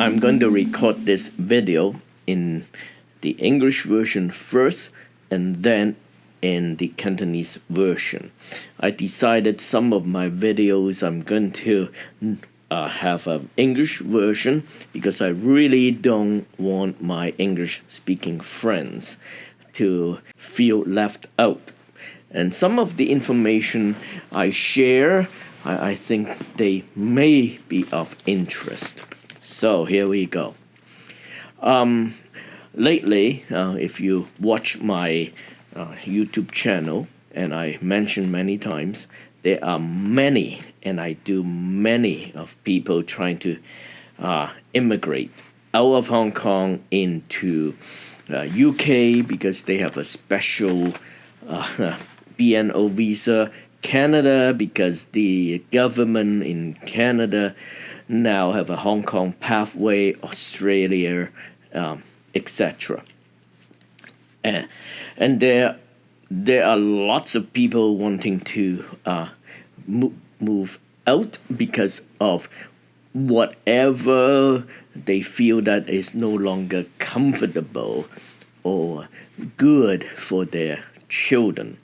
I'm going to record this video in the English version first and then in the Cantonese version. I decided some of my videos I'm going to have an English version because I really don't want my English speaking friends to feel left out. And some of the information I share, I think they may be of interest. So here we go. Lately, if you watch my YouTube channel, and I mentioned many times, there are many, and I do many of people trying to immigrate out of Hong Kong into UK because they have a special BNO visa. Canada because the government in Canada now have a Hong Kong pathway, Australia, etc. And there are lots of people wanting to move out because of whatever they feel that is no longer comfortable or good for their children.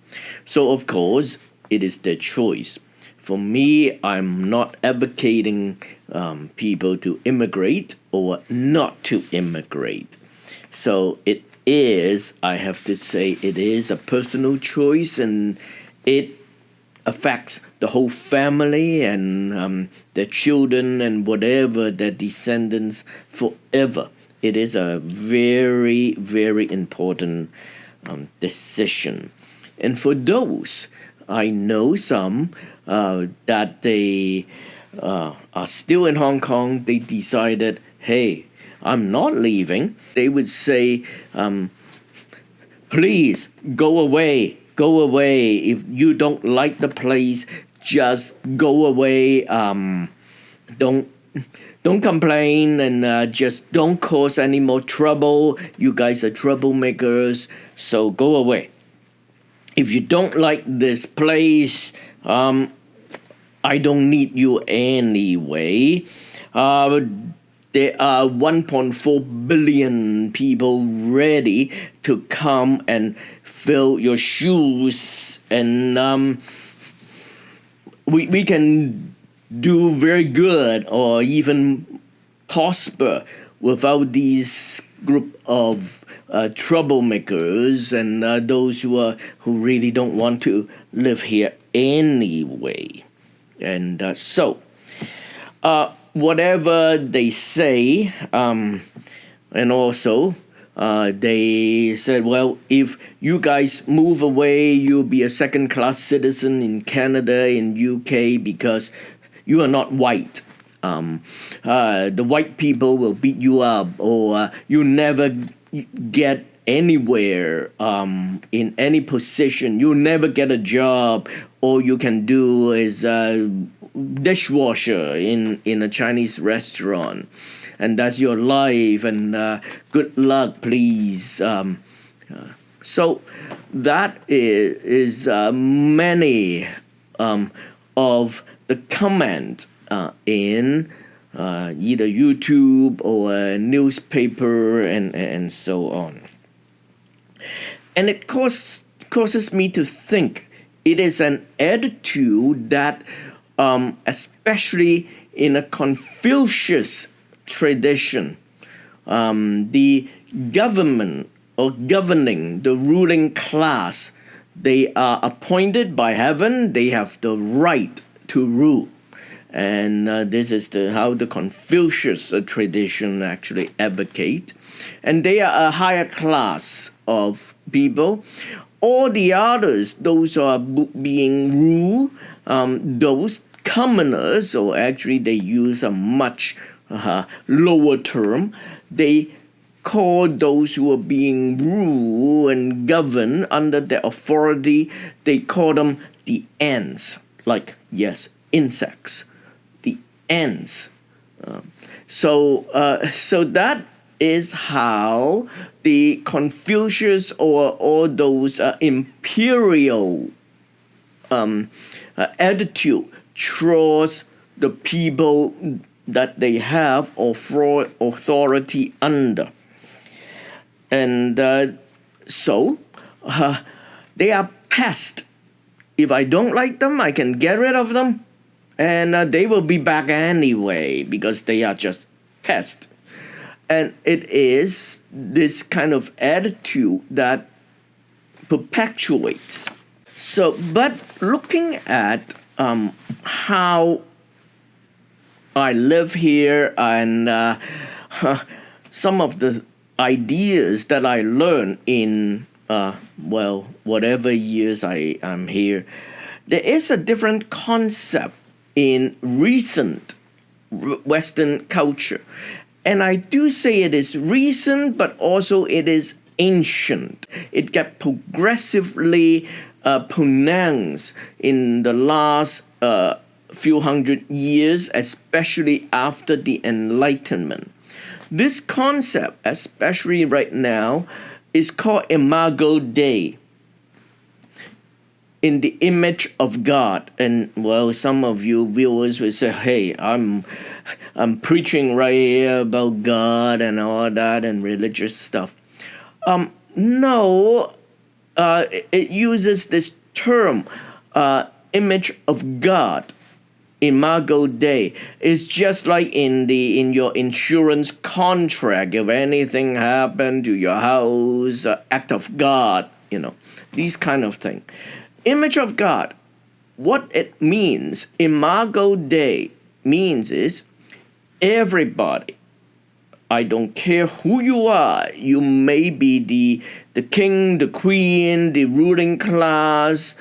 So of course, it is their choice. For me, I'm not advocating people to immigrate or not to immigrate. So it is, I have to say, it is a personal choice, and it affects the whole family and their children and whatever their descendants forever. It is a very, very important decision. And for those, I know some that they are still in Hong Kong. They decided, hey, I'm not leaving. They would say, please go away. Go away. If you don't like the place, just go away. Don't complain and just don't cause any more trouble. You guys are troublemakers, so go away. If you don't like this place, I don't need you anyway. There are 1.4 billion people ready to come and fill your shoes, and we can do very good or even prosper without these group of troublemakers and those who really don't want to live here anyway. And so whatever they say, and also they said, well, if you guys move away, you'll be a second-class citizen in Canada, in UK, because you are not white. The white people will beat you up, or you never get anywhere in any position. You never get a job. All you can do is dishwasher in a Chinese restaurant, and that's your life, and good luck, please. So that is many of the comment in either YouTube or a newspaper and so on. And it causes me to think it is an attitude that especially in a Confucius tradition, the government or governing, the ruling class, they are appointed by heaven, they have the right to rule. And this is how the Confucius tradition actually advocate. And they are a higher class of people. All the others, those who are being ruled, those commoners, or actually they use a much lower term, they call those who are being ruled and governed under their authority, they call them the ants, like, yes, insects. Ends. So that is how the Confucius or all those imperial attitude towards the people that they have authority under. And so they are pests. If I don't like them, I can get rid of them, and they will be back anyway because they are just pests. And it is this kind of attitude that perpetuates. So, but looking at how I live here and some of the ideas that I learned in whatever years I am here, there is a different concept in recent Western culture. And I do say it is recent, but also it is ancient. It got progressively pronounced in the last few hundred years, especially after the Enlightenment. This concept, especially right now, is called Imago Dei, in the image of God. And well, some of you viewers will say, hey, I'm preaching right here about God and all that and religious stuff. No, it uses this term, image of God. Imago Dei is just like in your insurance contract. If anything happened to your house, act of God, these kind of thing. Image of God, what it means, Imago Dei means is everybody. I don't care who you are. You may be the king, the queen, the ruling class,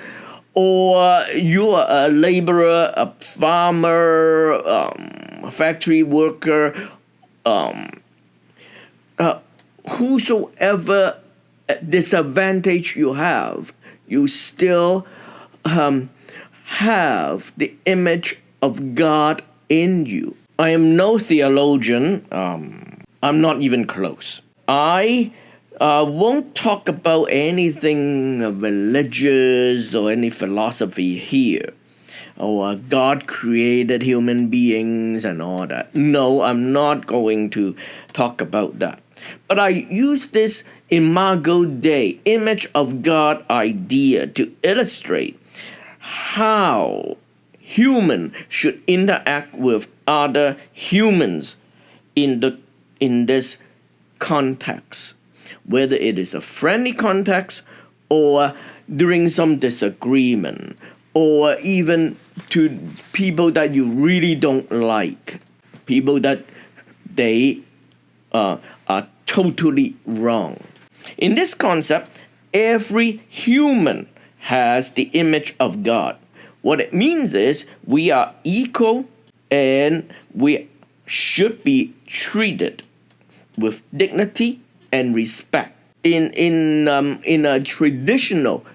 or you are a laborer, a farmer, a factory worker, whosoever disadvantage you have, you still have the image of God in you. I am no theologian. I'm not even close. I won't talk about anything religious or any philosophy here. Or God created human beings and all that. No, I'm not going to talk about that. But I use this Imago Dei, image of God idea, to illustrate how human should interact with other humans in this context, whether it is a friendly context or during some disagreement, or even to people that you really don't like, people that they are totally wrong. In this concept, every human has the image of God. What it means is we are equal and we should be treated with dignity and respect. In a traditional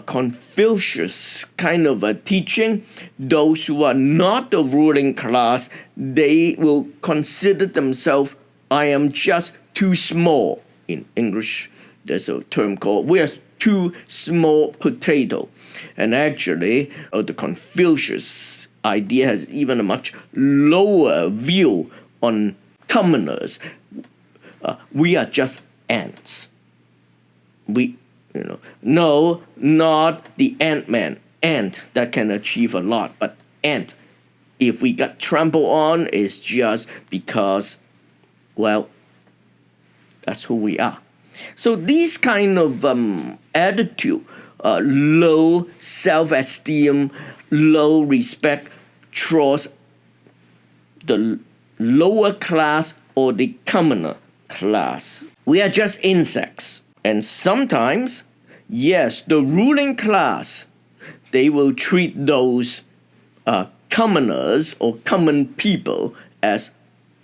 Confucius kind of a teaching, those who are not the ruling class, they will consider themselves, I am just too small. In English, there's a term called, we are too small potato. And actually, the Confucius idea has even a much lower view on commoners. We are just ants. No, not the ant-man. Ant that can achieve a lot, but ant, if we got trampled on, is just because, well, that's who we are. So these kind of attitude, low self-esteem, low respect towards the lower class or the commoner class. We are just insects. And sometimes, yes, the ruling class, they will treat those commoners or common people as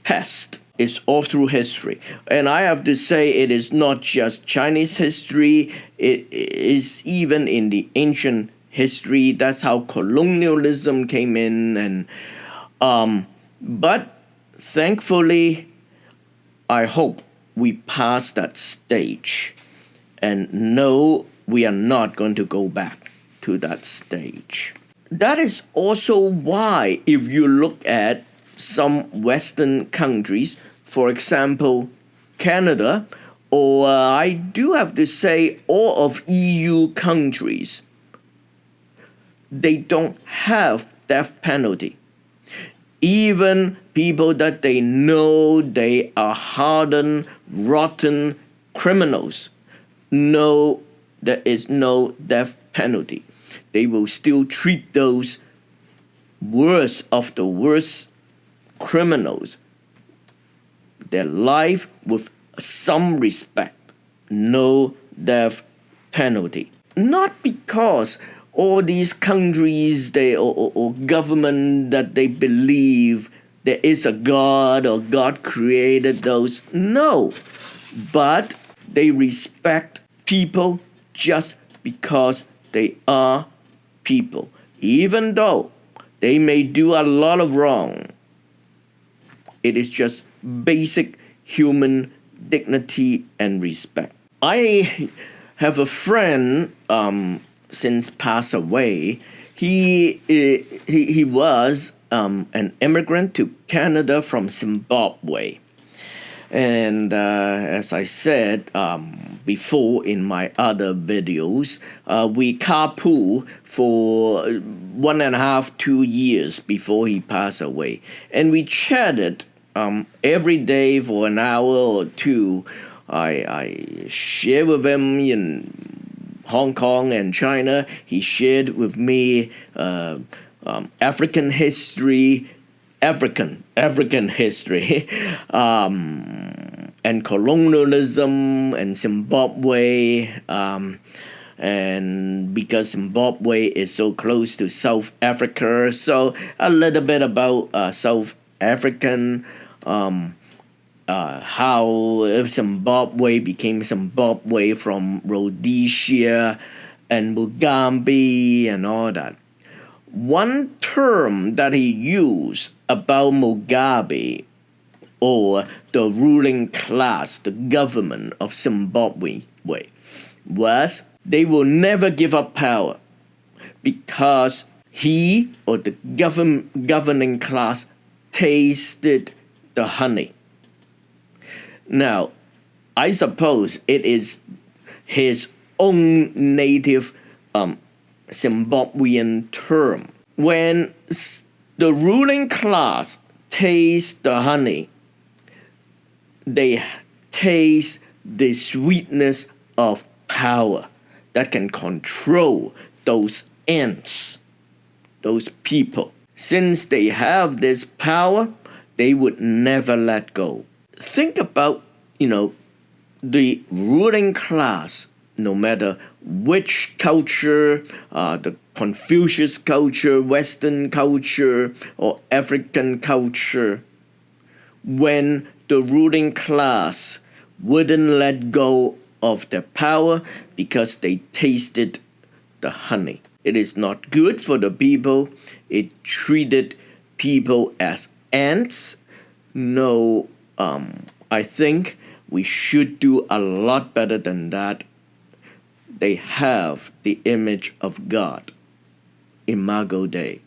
pests. It's all through history. And I have to say it is not just Chinese history. It is even in the ancient history. That's how colonialism came in. And but thankfully, I hope we passed that stage. And no, we are not going to go back to that stage. That is also why, if you look at some Western countries, for example, Canada, or I do have to say all of EU countries, they don't have death penalty. Even people that they know they are hardened, rotten criminals, know there is no death penalty. They will still treat those worst of the worst criminals, their life with some respect, no death penalty. Not because all these countries or government that they believe there is a God or God created those. No, but they respect people just because they are people, even though they may do a lot of wrong. It is just basic human dignity and respect. I have a friend since passed away. He was an immigrant to Canada from Zimbabwe. And as I said before in my other videos, we carpool for 1.5, 2 years before he passed away. And we chatted every day for an hour or two. I shared with him in Hong Kong and China. He shared with me African history, African history, and colonialism and Zimbabwe. And because Zimbabwe is so close to South Africa, so a little bit about South African, how Zimbabwe became Zimbabwe from Rhodesia and Mugabe and all that. One term that he used about Mugabe or the ruling class, the government of Zimbabwe, was they will never give up power because he or the governing class tasted the honey. Now, I suppose it is his own native Zimbabwean term. When the ruling class tastes the honey, they taste the sweetness of power that can control those ants, those people. Since they have this power, they would never let go. Think about, the ruling class, no matter which culture, the Confucius culture, Western culture, or African culture, when the ruling class wouldn't let go of their power because they tasted the honey. It is not good for the people. It treated people as ants. No, I think we should do a lot better than that. They have the image of God. Imago Dei.